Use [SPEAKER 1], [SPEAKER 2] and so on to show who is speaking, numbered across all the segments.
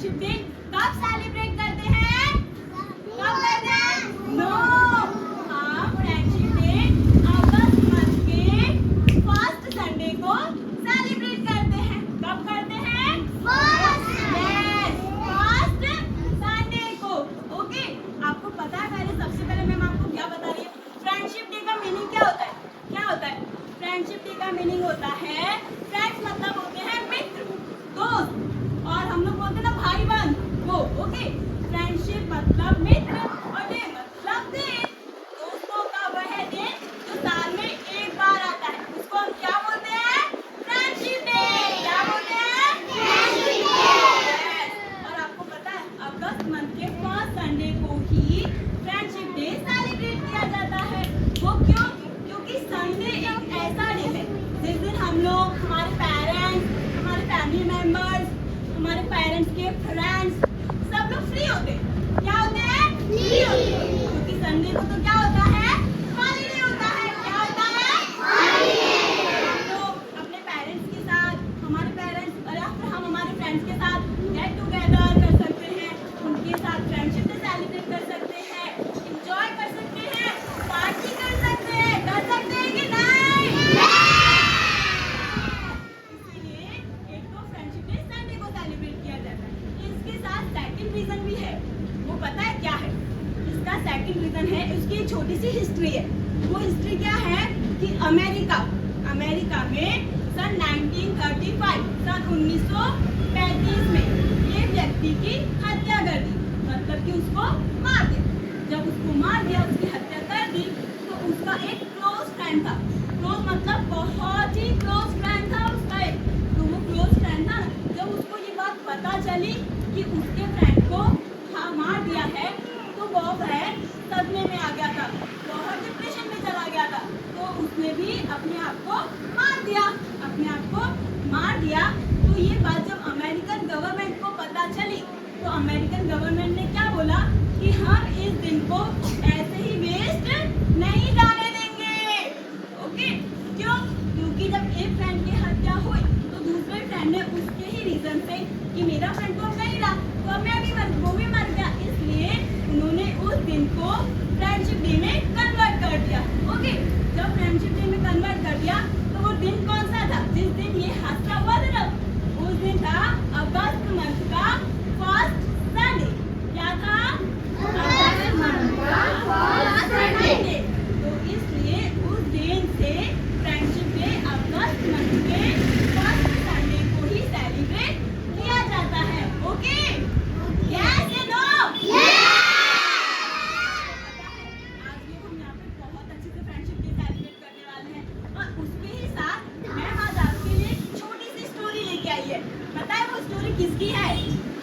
[SPEAKER 1] Friendship day कब celebrate करते हैं? कब करते हैं? नो, हम फ्रेंडशिप डे अगस्त मंथ के फर्स्ट संडे को सेलिब्रेट करते हैं। कब करते हैं? फर्स्ट संडे को। ओके, आपको पता है पहले सबसे पहले मैं आपको क्या बता रही हूँ? फ्रेंडशिप डे का मीनिंग क्या होता है? क्या होता है? फ्रेंडशिप डे का मीनिंग होता है, फ्रेंड्स मतलब होते हैं मित्र, दोस्त, और हम लोग बोलते हैं ना भाई बहन, वो। ओके, फ्रेंडशिप मतलब मित्र और डे मतलब दिन, दोस्तों का वह दिन जो साल में एक बार आता है, उसको हम क्या बोलते हैं? Friendship day. क्या बोलते हैं? Friendship day. और आपको पता है अगस्त मंथ के फर्स्ट संडे को ही फ्रेंडशिप डे सेलिब्रेट किया जाता है। वो क्यों? क्योंकि संडे एक ऐसा डे है जिस दिन हम लोग, हमारे पेरेंट्स, हमारे फैमिली मेंबर्स, हमारे पेरेंट्स के फ्रेंड्स सब लोग फ्री होते हैं। क्या होते हैं? फ्री होते हैं। क्योंकि संडे को तो क्या होता है? हॉलीडे होता है। क्या होता है? हॉलीडे। हम लोग अपने पेरेंट्स के साथ, हमारे पेरेंट्स और या फिर हम हमारे फ्रेंड्स के साथ गेट टुगेदर कर सकते हैं, उनके साथ फ्रेंडशिप डे सेलिब्रेट कर सकते हैं, एंजॉय कर सकते हैं, पार्टी कर सकते हैं कि नहीं? इसलिए एक तो फ्रेंडशिप डे संडे को सेलिब्रेट किया जाता है। इसके साथ सेकंड रीजन भी है। वो पता है क्या है? इसका सेकंड रीजन है, उसकी एक छोटी सी हिस्ट्री है। वो हिस्ट्री क्या है कि अमेरिका में सन 1935 सन 1935 में ये व्यक्ति की हत्या कर दी, मतलब कि उसको मार दिया। जब उसको मार दिया, उसकी हत्या कर दी, तो उसका एक क्लोज फ्रेंड था, क्लोज मतलब बहुत ही क्लोज फ्रेंड था उसका एक, तो वो क्लोज फ्रेंड था। जब उसको ये बात पता चली कि उसके फ्रेंड को हाँ मार दिया है, तो वो फ्रेंड सदमे में आ गया था, बहुत डिप्रेशन में चला गया था। तो उसने भी अपने आप को मार दिया, तो ये बात जब अमेरिकन गवर्नमेंट को पता चली, तो अमेरिकन गवर्नमेंट ने क्या बोला कि हम इस दिन को ऐसे ही वेस्ट नहीं जाने देंगे। ओके, क्यों? क्योंकि जब एक फ्रेंड की हत्या हुई, तो दूसरे फ्रेंड ने उसके ही रीजन से कि मेरा फ्रेंड तो नहीं रहा, तो मैं भी वो भी मर गया, इसलिए उन्होंने उस दिन को फ्रेंडशिप डे में कन्वर्ट कर दिया। ओके, जब फ्रेंडशिप डे में कन्वर्ट कर दिया, तो वो दिन कौन सा था जिस दिन ये हादसा हुआ था? उस दिन था अगस्त मंथ का फर्स्ट संडे। क्या था? अगस्त मंथ का फर्स्ट संडे। तो इसलिए उस दिन से फ्रेंडशिप डे अगस्त मंथ के फर्स्ट संडे को ही सेलिब्रेट किया जाता है। ओके, यस या नो? आज भी हम यहाँ पे बहुत अच्छे से फ्रेंडशिप डे सेलिब्रेट करने वाले हैं, और उसके ही साथ मैम आज आपके लिए एक छोटी सी स्टोरी लेके आई है। पता है वो स्टोरी किसकी है?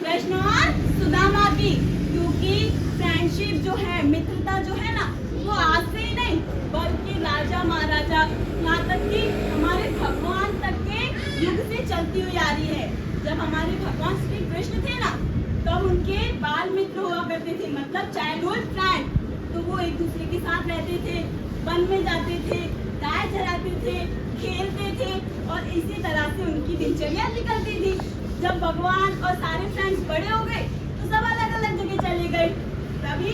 [SPEAKER 1] कृष्ण और सुदामा की। क्योंकि फ्रेंडशिप जो है, मित्रता जो है ना, वो आज से ही नहीं बल्कि राजा महाराजा, यहाँ तक कि हमारे भगवान तक के युग से चलती हुई आ रही है। जब हमारे भगवान श्री कृष्ण थे ना, तब उनके बाल मित्र हुआ करते थे, मतलब चाइल्डहुड फ्रेंड। तो वो एक दूसरे के साथ रहते थे, वन में जाते थे, गाय चराते थे, खेलते थे, और इसी तरह से उनकी दिनचर्या निकलती थी। जब भगवान और सारे फ्रेंड्स बड़े हो गए, तो सब अलग अलग जगह चले गए। तभी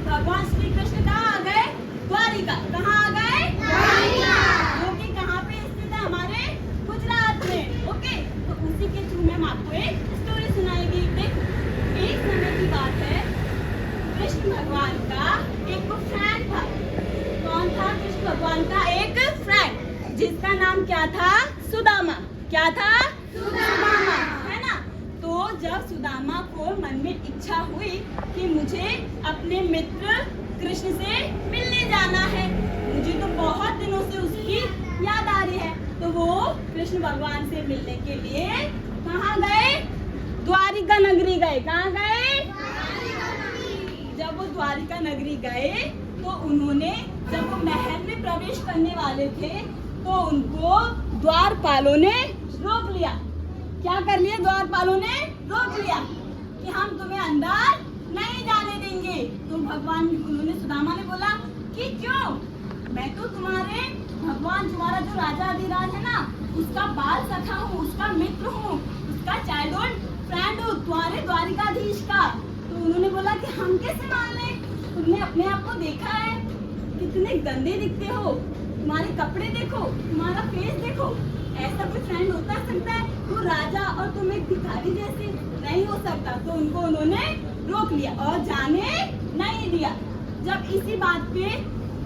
[SPEAKER 1] भगवान श्री कृष्ण कहाँ आ गए? द्वारिका। कहाँ आ गए? द्वारिका। जो कि कहाँ पे स्थित है? हमारे गुजरात में। ओके, तो उसी के थ्रू मैं आपको एक स्टोरी सुनाएगी। एक समय की बात है, कृष्ण भगवान का एक फ्रेंड था। कौन था? कृष्ण भगवान का एक फ्रेंड, जिसका नाम क्या था? सुदामा। क्या था? सुदामा, है ना? तो जब सुदामा को मन में इच्छा हुई कि मुझे अपने मित्र कृष्ण से मिलने जाना है, मुझे तो बहुत दिनों से उसकी याद आ रही है, तो वो कृष्ण भगवान से मिलने के लिए कहाँ गए? द्वारिका नगरी गए। कहाँ गए? जब वो द्वारिका नगरी गए, तो उन्होंने, जब वो महल में प्रवेश करने वाले थे, तो उनको द्वारपालों ने रोक लिया। क्या कर लिया? द्वारपालों ने रोक लिया कि हम तुम्हें अंदर नहीं जाने देंगे। तो उन्होंने, सुदामा ने बोला कि क्यों? मैं तो तुम्हारे भगवान, तुम्हारा जो राजा अधिराज है ना, उसका बाल सखा हूँ, उसका मित्र हूँ, उसका चाइल्डहुड फ्रेंड हूँ, तुम्हारे द्वारिकाधीश का। तो उन्होंने बोला कि हम कैसे मान लें, तुमने अपने आप को देखा है, कितने गंदे दिखते हो, तुम्हारे कपड़े देखो, तुम्हारा फेस देखो, ऐसा कोई फ्रेंड होता सकता है? वो राजा और तुम एक भिखारी जैसे, नहीं हो सकता। तो उनको उन्होंने रोक लिया और जाने नहीं दिया। जब इसी बात पे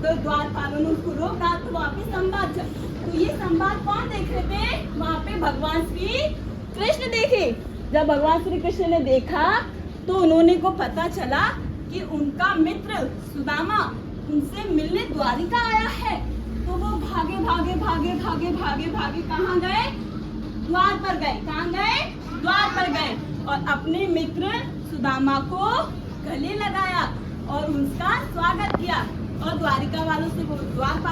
[SPEAKER 1] तो द्वारपालों ने उसको रोका तो वहाँ पे संवाद चल। तो ये संवाद कौन देख रहे थे? वहाँ पे भगवान श्री कृष्ण देखे। जब भगवान श्री कृष्ण ने देखा तो उन्होंने को पता चला कि उनका मित्र सुदामा उनसे मिलने द्वारिका आया है। तो वो भागे भागे भागे भागे भागे भागे कहाँ गए? द्वार पर गए। कहाँ गए? द्वार पर गए और अपने मित्र सुदामा को गले लगाया और उसका स्वागत किया और द्वारपालों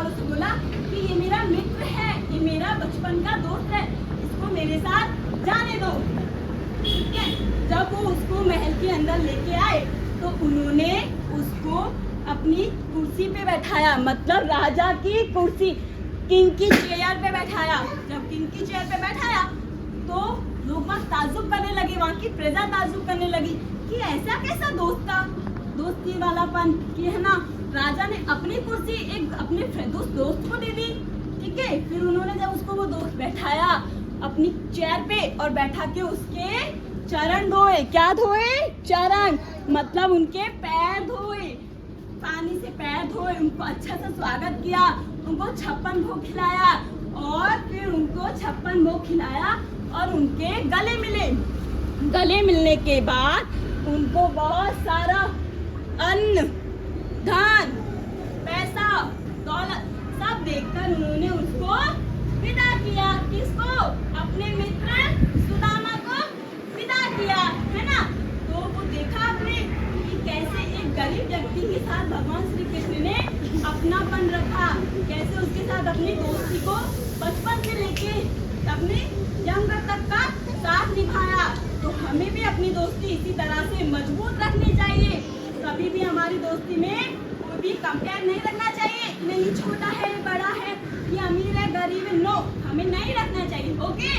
[SPEAKER 1] से बोला कि ये मेरा मित्र है, ये मेरा बचपन का दोस्त है, इसको मेरे साथ जाने दो। ठीक है। जब वो उसको महल के अंदर लेके आए तो उन्होंने उसको अपनी कुर्सी पे बैठाया, मतलब राजा की कुर्सी, किंग की चेयर पे बैठाया। जब किंग की चेयर पे बैठाया तो लोग वहाँ ताज्जुब करने लगे, वहाँ की प्रजा ताज्जुब करने लगी कि ऐसा कैसा दोस्त था, दोस्ती वालापन कि है ना, राजा ने अपनी कुर्सी एक अपने दोस्त को दे दी। ठीक है। फिर उन्होंने जब उसको वो दोस्त बैठाया अपनी चेयर पे और बैठा के उसके चरण धोए। क्या धोए? चरण, मतलब उनके पैर धोए, पानी से पैर धोए, उनको अच्छा सा स्वागत किया, उनको 56 भोग खिलाया और फिर उनको 56 भोग खिलाया और उनके गले मिले। गले मिलने के बाद उनको बहुत सारा अन्न, धन, पैसा, दौलत सब देकर उन्होंने उसको विदा किया। किसको? अपने मित्र सुदामा को विदा किया, है ना। तो वो देखा आपने कि कैसे एक गरीब व्यक्ति के साथ भगवान श्री कृष्ण ने अपनापन रखा, कैसे उसके साथ अपनी दोस्ती को बचपन से लेके अपने जन्म तक का साथ निभाया। तो हमें भी अपनी दोस्ती इसी तरह से मजबूत रखनी चाहिए। कभी भी हमारी दोस्ती में कोई भी कंपेयर नहीं रखना चाहिए, नहीं छोटा है, बड़ा है, ये अमीर है, गरीब है, नो, हमें नहीं रखना चाहिए। ओके,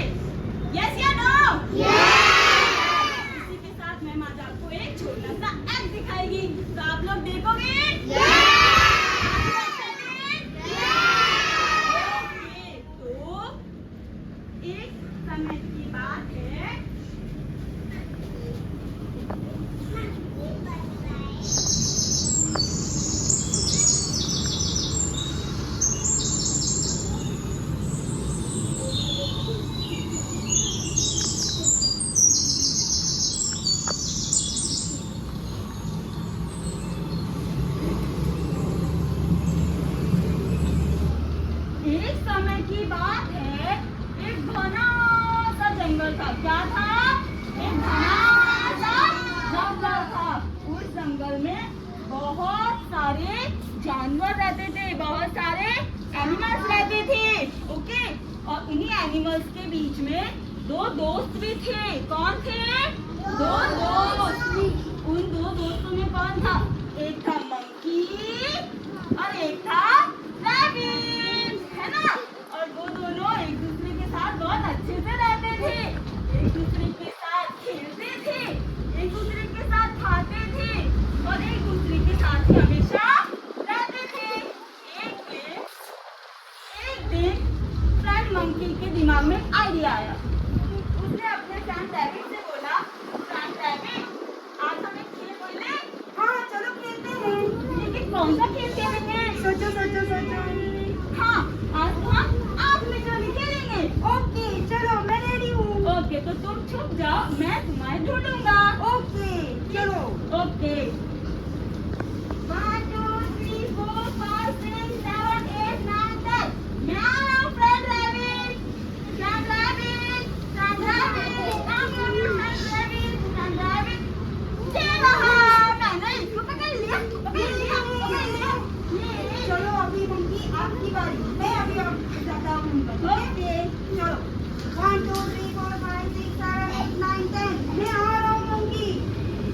[SPEAKER 1] यस या नो? इसी के साथ मैं आज आपको एक छोटा सा एक्ट दिखाएगी, तो आप लोग देखोगे? तो एक समय की बात है, एक घना सा जंगल था। क्या था? एक घना सा जंगल था। उस जंगल में बहुत सारे जानवर रहते थे, बहुत सारे एनिमल्स रहते थे। ओके। और इन्हीं एनिमल्स के बीच में दो दोस्त भी थे। कौन थे? दो दोस्त। उन दो दोस्तों में कौन था? एक था मंकी और एक था रैबिट, है ना। और वो दोनों एक दूसरे के साथ बहुत अच्छे से रहते थे, एक दूसरे के साथ खेलते थे, एक दूसरे के साथ खाते थे और एक दूसरे के साथ ही हमेशा रहते थे। एक दिन फ्रेंड मंकी के दिमाग में आइडिया आया। उसने अपने फ्रेंड रैबिट से बोला, फ्रेंड रैबिट, आज हम एक खेल खेलें? हाँ चलो खेलते हैं। लेकिन कौन सा खेल खेलेंगे? सोचो सोचो सोचो। हाँ, आज तो हम आँख मिचौली खेलेंगे। ओके चलो, मैं रेडी हूँ। ओके, तो तुम छुप जाओ, मैं तुम्हें ढूंढूंगा। ओके चलो। ओके। 1 2 3 4 5 6 7 8 9 10। मैं आ रहा हूँ friend rabbit. Friend rabbit, friend rabbit, friend rabbit, friend rabbit. ये रहा, मैंने इसको पकड़ लिया, पकड़ लिया, पकड़ लिया। ये चलो, अभी मंकी आपकी बारी, मैं अभी आपको जाता हूँ। ओके चलो। 1 2 3 4 5 6 7 8 9 10। मैं आ रहा हूँ मंकी।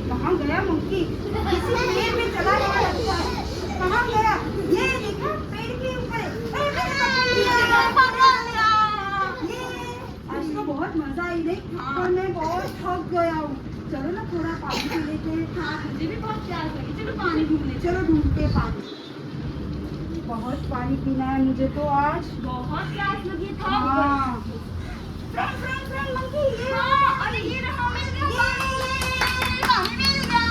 [SPEAKER 1] कहाँ गया मंकी? किसी पेड़ में चला गया लगता है। कहाँ गया? ये देखो पेड़ के ऊपर। पकड़ लिया। ये आज तो बहुत मजा आई नहीं? और मैं बहुत थक गया हूँ।
[SPEAKER 2] चलो ना थोड़ा पानी पी लेते हैं।
[SPEAKER 1] हाँ मुझे भी बहुत प्यास लगी, चलो पानी ढूंढने
[SPEAKER 2] चलो ढूंढते हैं पानी। बहुत पानी पीना है मुझे तो आज।
[SPEAKER 1] बहुत प्यास लगी था।
[SPEAKER 2] हाँ
[SPEAKER 1] फ्रेंड मंकी ये हाँ, अरे ये रहा, मिल गया पानी, पानी मिल गया।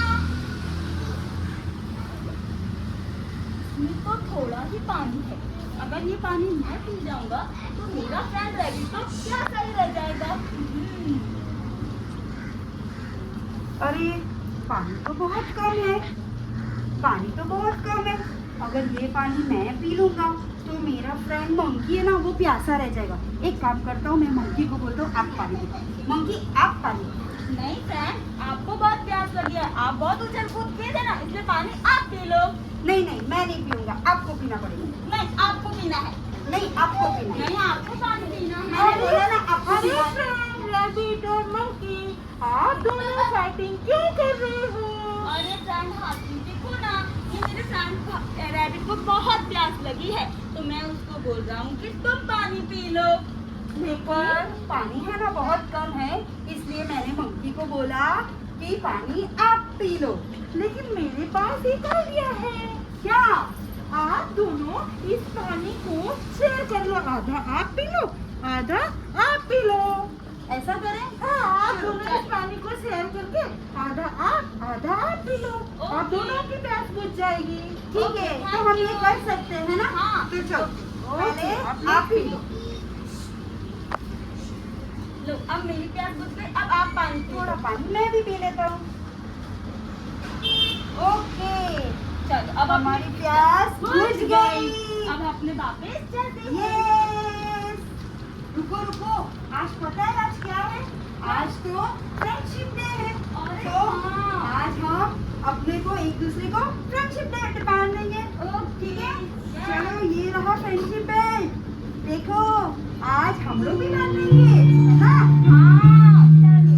[SPEAKER 1] इसमें तो थोड़ा ही पानी है, अगर ये पानी मैं पी जाऊंगा तो मेरा फ्रेंड रैबिट तो क्या सही रह जाएगा।
[SPEAKER 2] अरे पानी तो बहुत कम है, पानी तो बहुत कम है। अगर ये पानी मैं पी लूंगा तो मेरा फ्रेंड मंकी है ना वो प्यासा रह जाएगा। एक काम करता हूँ, मैं मंकी को बोलता हूँ आप पानी पी। मंकी आप पानी।
[SPEAKER 1] नहीं फ्रेंड, आपको बहुत प्यास लगी है, आप बहुत उछल कूद किए थे ना, इसलिए पानी आप पी लो।
[SPEAKER 2] नहीं नहीं मैं नहीं पीऊंगा, आपको पीना पड़ेगा।
[SPEAKER 1] नहीं आपको पीना है।
[SPEAKER 2] नहीं आपको पीना है।
[SPEAKER 1] नहीं आपको पानी पीना है।
[SPEAKER 2] मैंने बोला ना आपको पीना है।
[SPEAKER 1] रैबिट और मंकी आप दोनों फाइटिंग क्यों कर रहे हो? अरे फ्रेंड हाथी देखो ना, ये मेरे फ्रेंड रैबिट को बहुत प्यास लगी है तो मैं उसको बोल रहा हूँ कि तुम पानी पी लो।
[SPEAKER 2] पर पानी है ना बहुत कम है, इसलिए मैंने मंकी को बोला कि पानी आप पी लो।
[SPEAKER 1] लेकिन मेरे पास एक आइडिया है।
[SPEAKER 2] क्या?
[SPEAKER 1] आप दोनों इस पानी को शेयर कर लो, आधा आप पी लो आधा आप पी लो।
[SPEAKER 2] ऐसा करें?
[SPEAKER 1] हाँ, आप दोनों इस पानी को शेयर करके आधा आप पी लो। आप दोनों की प्यास बुझ जाएगी।
[SPEAKER 2] ठीक है, तो हम ये कर सकते हैं ना?
[SPEAKER 1] हाँ।
[SPEAKER 2] तो चलो पहले आप पी लो।
[SPEAKER 1] लो अब मेरी प्यास बुझ गई, अब आप पानी पी
[SPEAKER 2] थोड़ा
[SPEAKER 1] लो।
[SPEAKER 2] पानी मैं भी पी लेता हूँ। ओके
[SPEAKER 1] चलो अब
[SPEAKER 2] हमारी प्यास बुझ गई।
[SPEAKER 1] अब अपने वापस चलते हैं।
[SPEAKER 2] यस। रुको रुको, आज पता है आज क्या है? आज तो फ्रेंडशिप डे है।
[SPEAKER 1] अरे
[SPEAKER 2] तो
[SPEAKER 1] हाँ।
[SPEAKER 2] आज हम अपने को एक दूसरे को फ्रेंडशिप डे बांध देंगे। ठीक है, चलो ये रहा फ्रेंडशिप डे। देखो आज हम लोग भी बांध देंगे ना।
[SPEAKER 1] हाँ चलो।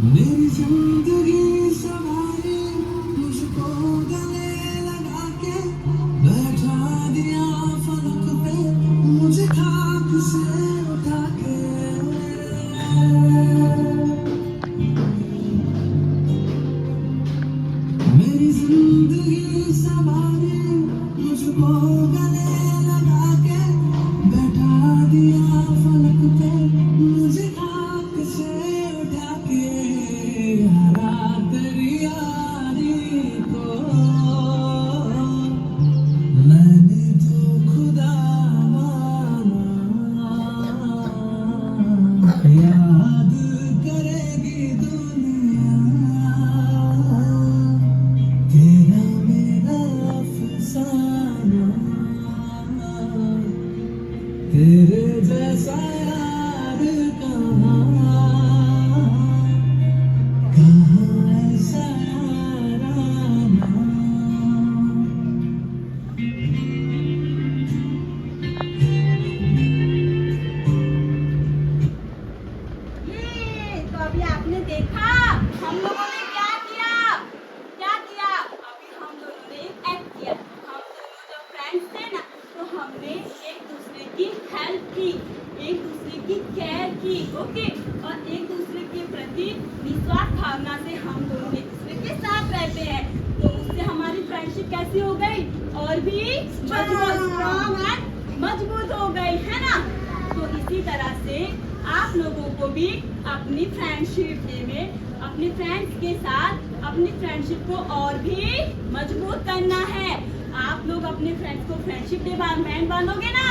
[SPEAKER 3] मेरी जिंदगी सवारी मुझको गले लगा के बैठा दिया फलक पे मुझे खाक से उठा के। मेरी जिंदगी सवारी मुझको गले लगा के बैठा दिया फलक पे मुझे खाक से उठा के। यारा तेरी यारी को मैंने तो खुदा माना, याद करेगी दुनिया तेरा मेरा अफसाना। तेरे जैसा यार कहाँ ऐसा याराना।
[SPEAKER 1] ये तो अभी आपने देखा हम लोगों ने क्या किया। अभी हम दोनों ने एक्ट किया। हम दोनों जब फ्रेंड्स थे ना तो हमने एक दूसरे की हेल्प की, एक दूसरे की केयर की, ओके, और एक दूसरे के प्रति निस्वार्थ भावना से हम दोनों एक दूसरे के साथ रहते हैं। तो उससे हमारी फ्रेंडशिप कैसी हो गई और भी स्ट्रॉन्ग एंड मजबूत हो गई है ना। तो इसी तरह से आप लोगों को भी अपनी फ्रेंडशिप डे में अपने फ्रेंड्स के साथ अपनी फ्रेंडशिप को और भी मजबूत करना है। आप लोग अपने फ्रेंड्स को फ्रेंडशिप डे बैंड बांधोगे ना